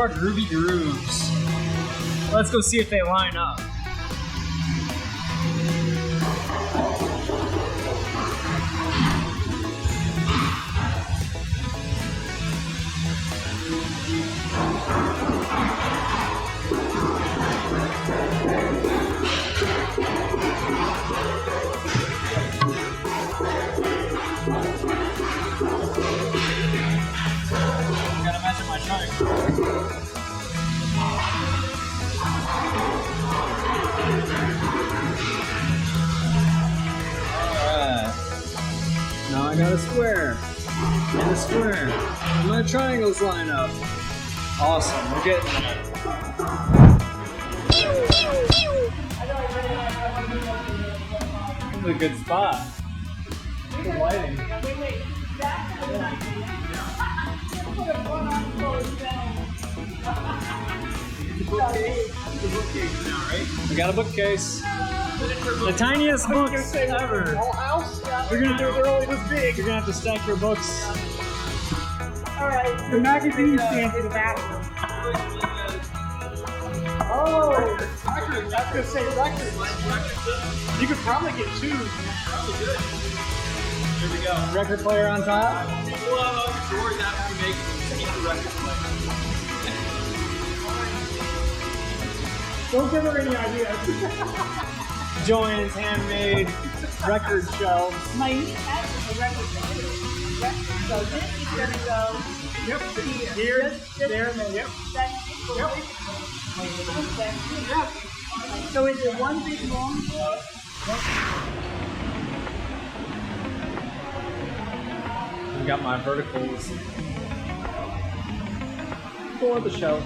more groovy grooves. Let's go see if they line up. Gotta match my triangle. Now I got a square and a square. And my triangles line up. Awesome, we're getting there. This is a good spot. Good lighting. We got a bookcase. The tiniest books ever. We're gonna do it really this big. You're gonna have to stack your books. Alright, the magazine stand for the bathroom. Oh! Records. I was gonna say records. You could probably get two. Probably good. Here we go. Record player on top. We'll have all your drawers after you make keep the record player. Don't give her any ideas. Joanne's handmade record shelves. My niece has a record player. So this is gonna go Yep. here. Here, there, and then, yep. Yep. So is it one big long? I got my verticals for the shelf.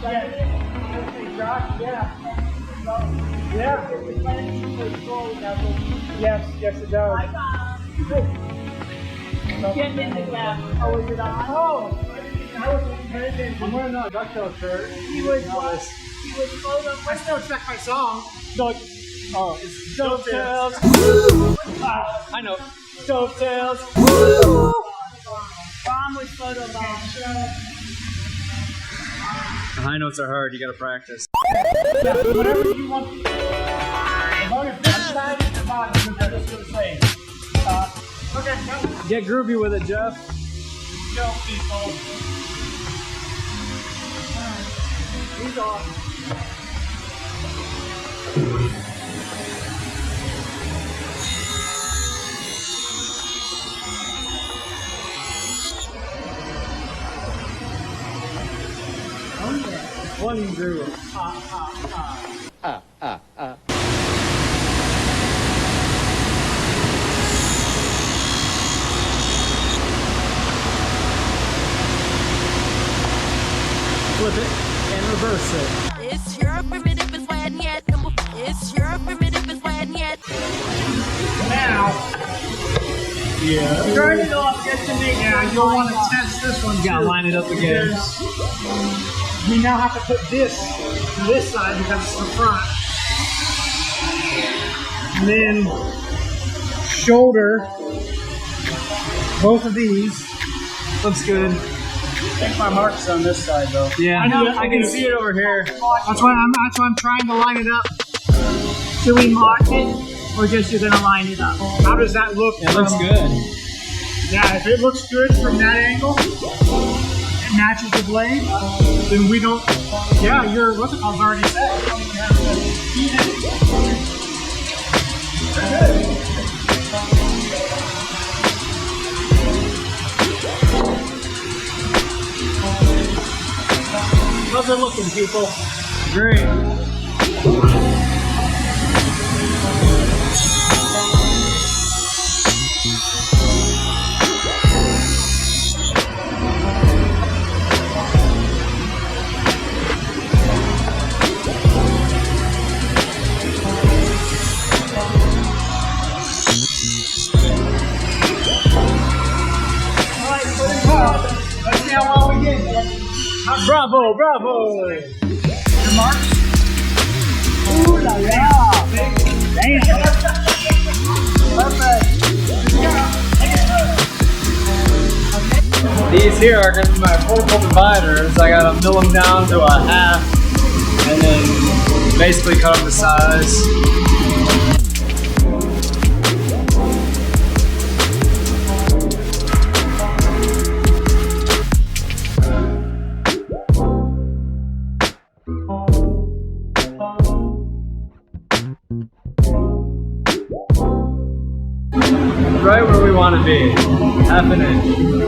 Yeah. Yeah. Yes, it does. Get in the gap. Oh, is it on? Oh, I'm wearing a ducktail shirt. He was photo. I still check my song. Oh, it's Dovetails. I know. Dovetails. Bomb was photo bomb. The high notes are hard. You gotta practice. Whatever you want. As long as this side is the bottom, they're just gonna say. Okay, go. Get groovy with it, Jeff. Go, people. He's off. One groove. Flip it and reverse it. It's your primitive is when yet. It's your primitive is when yet. Now, Yeah. turn it off just to make sure you'll want to test this one. You gotta line it up again. Because we now have to put this to this side because it's the front. And then shoulder both of these. Looks good. I think my mark's on this side though. Yeah, I know. I can see it over here. That's why I'm trying to line it up. Do we mark it, or just you're gonna line it up? How does that look? It looks good. Yeah, if it looks good from that angle, it matches the blade, then we don't. Yeah, your what's it called already set. You don't even have to heat it. Good. How's it looking, people? Great. Let's see how well we get. Bravo, bravo! Your marks? Ooh la la! Damn! Perfect! Yeah. These here are going to be my portable dividers. I got to mill them down to a half and then basically cut them to size. Right where we want to be, half an inch.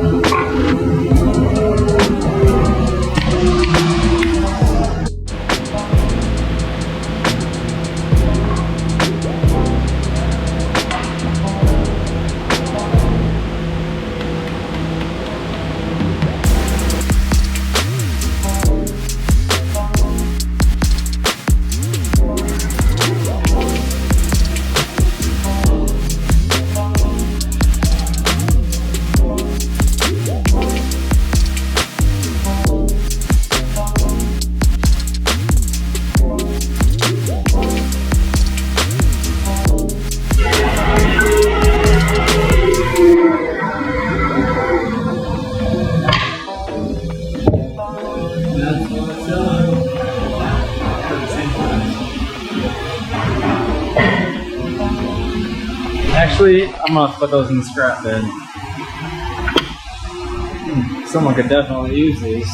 Actually, I'm gonna put those in the scrap bin. Someone could definitely use these.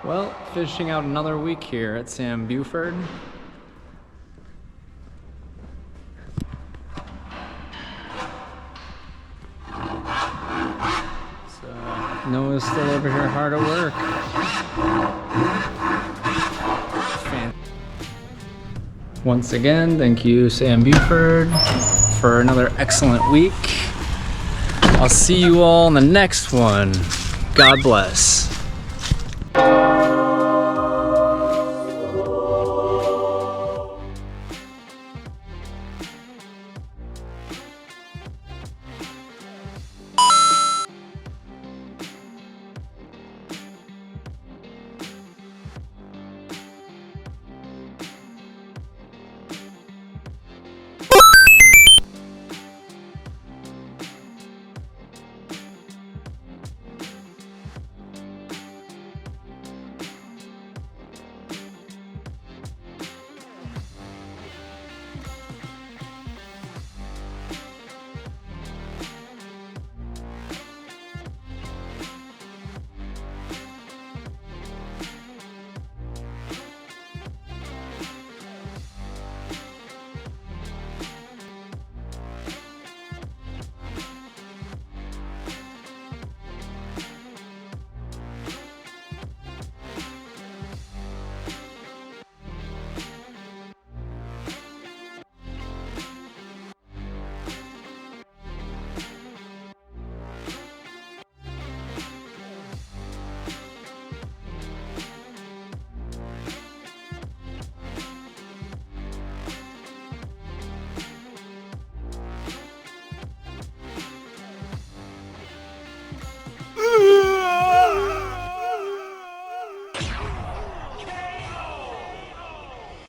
Well, finishing out another week here at Sam Beauford. So, Noah's still over here hard at work. Once again, thank you, Sam Beauford, for another excellent week. I'll see you all in the next one. God bless.